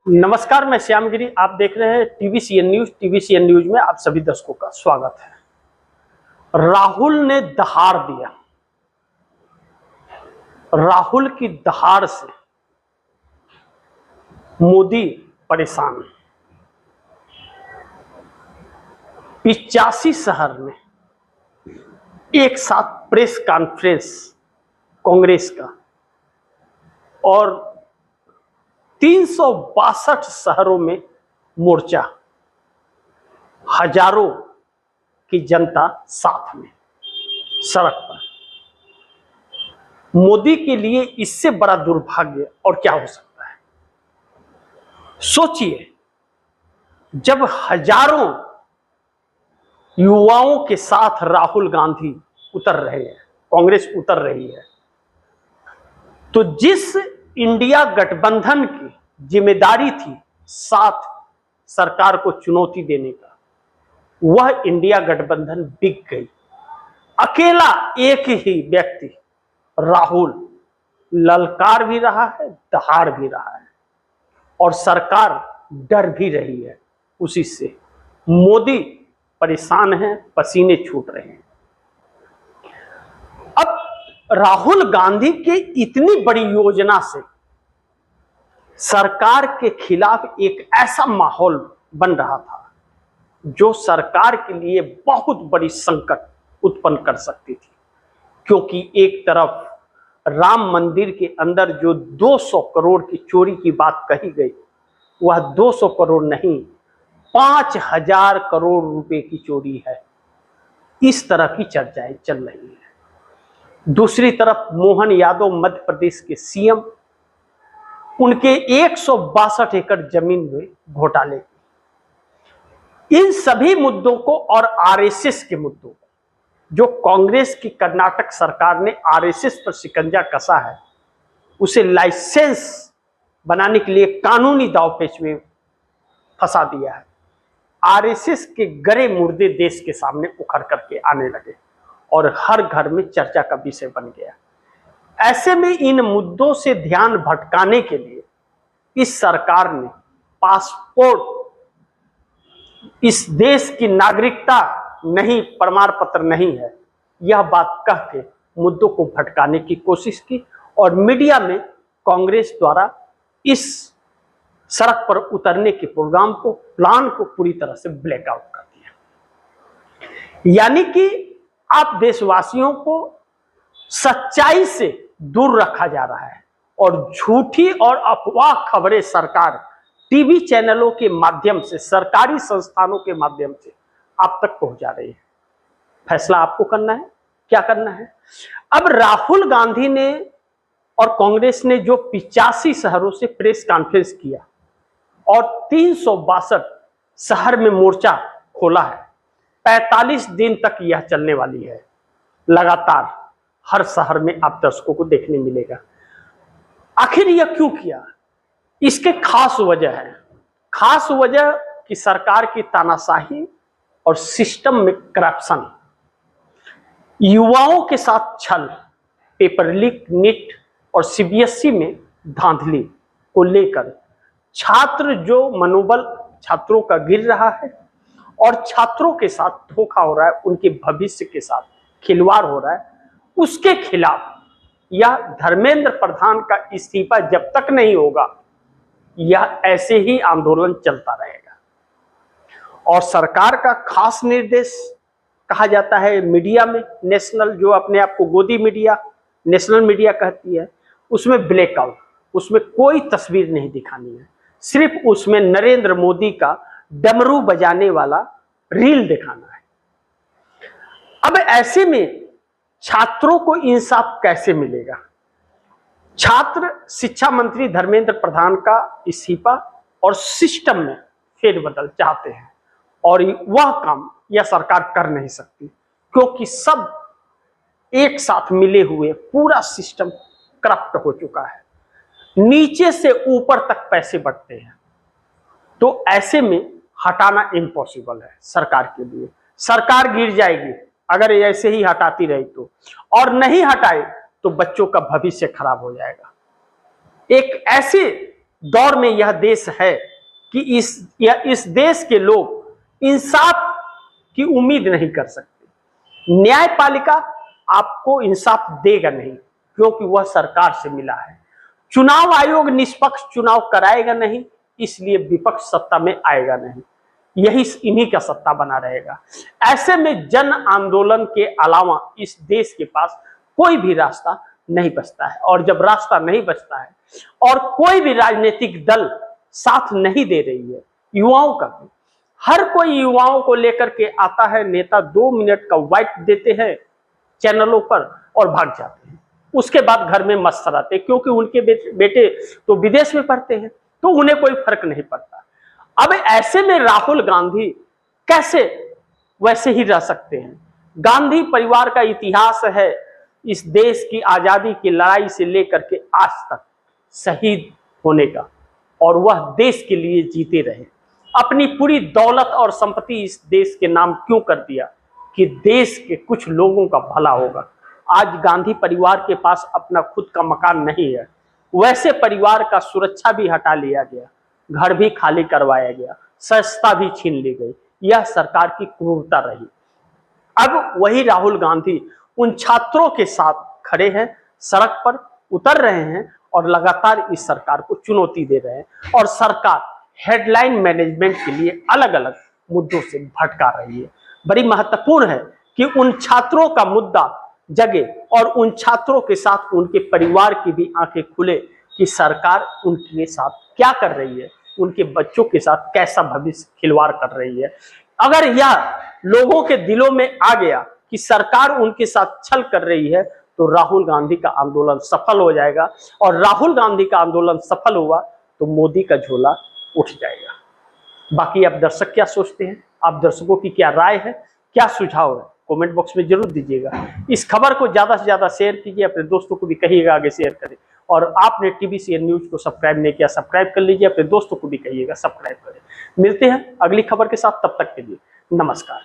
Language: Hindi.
नमस्कार, मैं श्यामगिरी। आप देख रहे हैं टीवीसीएन न्यूज। टीवीसीएन न्यूज में आप सभी दर्शकों का स्वागत है। राहुल ने दहाड़ दिया। राहुल की दहाड़ से मोदी परेशान। 85 शहर में एक साथ प्रेस कॉन्फ्रेंस कांग्रेस का और 362 शहरों में मोर्चा, हजारों की जनता साथ में सड़क पर। मोदी के लिए इससे बड़ा दुर्भाग्य और क्या हो सकता है। सोचिए, जब हजारों युवाओं के साथ राहुल गांधी उतर रहे हैं, कांग्रेस उतर रही है, तो जिस इंडिया गठबंधन की जिम्मेदारी थी साथ सरकार को चुनौती देने का, वह इंडिया गठबंधन बिक गई। अकेला एक ही व्यक्ति राहुल ललकार भी रहा है, दहाड़ भी रहा है और सरकार डर भी रही है उसी से। मोदी परेशान है, पसीने छूट रहे हैं। अब राहुल गांधी के इतनी बड़ी योजना से सरकार के खिलाफ एक ऐसा माहौल बन रहा था जो सरकार के लिए बहुत बड़ी संकट उत्पन्न कर सकती थी, क्योंकि एक तरफ राम मंदिर के अंदर जो 200 करोड़ की चोरी की बात कही गई, वह 200 करोड़ नहीं, 5000 करोड़ रुपए की चोरी है। इस तरह की चर्चाएं चल रही हैं। दूसरी तरफ मोहन यादव मध्य प्रदेश के सीएम, उनके 162 एकड़ जमीन में घोटाले। इन सभी मुद्दों को और आरएसएस के मुद्दों को, जो कांग्रेस की कर्नाटक सरकार ने आरएसएस पर शिकंजा कसा है, उसे लाइसेंस बनाने के लिए कानूनी दांवपेच में फंसा दिया है। आरएसएस के गरे मुर्दे देश के सामने उखड़ करके आने लगे और हर घर में चर्चा का विषय बन गया। ऐसे में इन मुद्दों से ध्यान भटकाने के लिए इस सरकार ने पासपोर्ट, इस देश की नागरिकता नहीं, प्रमाण पत्र नहीं है, यह बात कह के मुद्दों को भटकाने की कोशिश की और मीडिया में कांग्रेस द्वारा इस सड़क पर उतरने के प्रोग्राम को, प्लान को पूरी तरह से ब्लैकआउट कर दिया। यानी कि आप देशवासियों को सच्चाई से दूर रखा जा रहा है और झूठी और अफवाह खबरें सरकार टीवी चैनलों के माध्यम से, सरकारी संस्थानों के माध्यम से आप तक पहुंचा रही है। फैसला आपको करना है, क्या करना है। अब राहुल गांधी ने और कांग्रेस ने जो 85 शहरों से प्रेस कॉन्फ्रेंस किया और 362 शहर में मोर्चा खोला है, 45 दिन तक यह चलने वाली है। लगातार हर शहर में आप दर्शकों को देखने मिलेगा। आखिर यह क्यों किया, इसके खास वजह है। खास वजह कि सरकार की तानाशाही और सिस्टम में करप्शन, युवाओं के साथ छल, पेपर लीक, नीट और सीबीएसई में धांधली को लेकर छात्र जो मनोबल छात्रों का गिर रहा है और छात्रों के साथ धोखा हो रहा है, उनके भविष्य के साथ खिलवाड़ हो रहा है, उसके खिलाफ यह धर्मेंद्र प्रधान का इस्तीफा जब तक नहीं होगा, यह ऐसे ही आंदोलन चलता रहेगा। और सरकार का खास निर्देश कहा जाता है मीडिया में, नेशनल, जो अपने आप को गोदी मीडिया, नेशनल मीडिया कहती है, उसमें ब्लैकआउट, उसमें कोई तस्वीर नहीं दिखानी है, सिर्फ उसमें नरेंद्र मोदी का डमरू बजाने वाला रील दिखाना है। अब ऐसे में छात्रों को इंसाफ कैसे मिलेगा। छात्र शिक्षा मंत्री धर्मेंद्र प्रधान का इस्तीफा और सिस्टम में फेरबदल चाहते हैं और वह काम यह सरकार कर नहीं सकती, क्योंकि सब एक साथ मिले हुए पूरा सिस्टम करप्ट हो चुका है, नीचे से ऊपर तक पैसे बढ़ते हैं। तो ऐसे में हटाना इम्पॉसिबल है सरकार के लिए। सरकार गिर जाएगी अगर ऐसे ही हटाती रही तो, और नहीं हटाए तो बच्चों का भविष्य खराब हो जाएगा। एक ऐसे दौर में यह देश है कि इस देश के लोग इंसाफ की उम्मीद नहीं कर सकते। न्यायपालिका आपको इंसाफ देगा नहीं, क्योंकि वह सरकार से मिला है। चुनाव आयोग निष्पक्ष चुनाव कराएगा नहीं, इसलिए विपक्ष सत्ता में आएगा नहीं। यही इन्हीं का सत्ता बना रहेगा। ऐसे में जन आंदोलन के अलावा इस देश के पास कोई भी रास्ता नहीं बचता है। और जब रास्ता नहीं बचता है और कोई भी राजनीतिक दल साथ नहीं दे रही है, युवाओं का भी, हर कोई युवाओं को लेकर के आता है, नेता 2 मिनट का वाइट देते हैं चैनलों पर और भाग जाते हैं। उसके बाद घर में मस्त रहते, क्योंकि उनके बेटे तो विदेश में पढ़ते हैं, तो उन्हें कोई फर्क नहीं पड़ता। अब ऐसे में राहुल गांधी कैसे वैसे ही रह सकते हैं? गांधी परिवार का इतिहास है इस देश की आजादी की लड़ाई से लेकर के आज तक शहीद होने का, और वह देश के लिए जीते रहे। अपनी पूरी दौलत और संपत्ति इस देश के नाम क्यों कर दिया? कि देश के कुछ लोगों का भला होगा। आज गांधी परिवार के पास अपना खुद का मकान नहीं है, वैसे परिवार का सुरक्षा भी हटा लिया गया, घर भी खाली करवाया गया, सस्ता भी छीन ली गई। यह सरकार की क्रूरता रही। अब वही राहुल गांधी उन छात्रों के साथ खड़े हैं, सड़क पर उतर रहे हैं और लगातार इस सरकार को चुनौती दे रहे हैं। और सरकार हेडलाइन मैनेजमेंट के लिए अलग अलग मुद्दों से भटका रही है। बड़ी महत्वपूर्ण है कि उन छात्रों का मुद्दा जगे और उन छात्रों के साथ उनके परिवार की भी आंखें खुले कि सरकार उनके साथ क्या कर रही है, उनके बच्चों के साथ कैसा भविष्य खिलवाड़ कर रही है। अगर यह लोगों के दिलों में आ गया कि सरकार उनके साथ छल कर रही है, तो राहुल गांधी का आंदोलन सफल हो जाएगा। और राहुल गांधी का आंदोलन सफल हुआ तो मोदी का झोला उठ जाएगा। बाकी आप दर्शक क्या सोचते हैं? आप दर्शकों की क्या राय है, क्या सुझाव है, कमेंट बॉक्स में जरूर दीजिएगा। इस खबर को ज्यादा से ज्यादा शेयर कीजिए, अपने दोस्तों को भी कहिएगा आगे शेयर करें। और आपने TVCN न्यूज को सब्सक्राइब नहीं किया, सब्सक्राइब कर लीजिए, अपने दोस्तों को भी कहिएगा सब्सक्राइब करें। मिलते हैं अगली खबर के साथ, तब तक के लिए नमस्कार।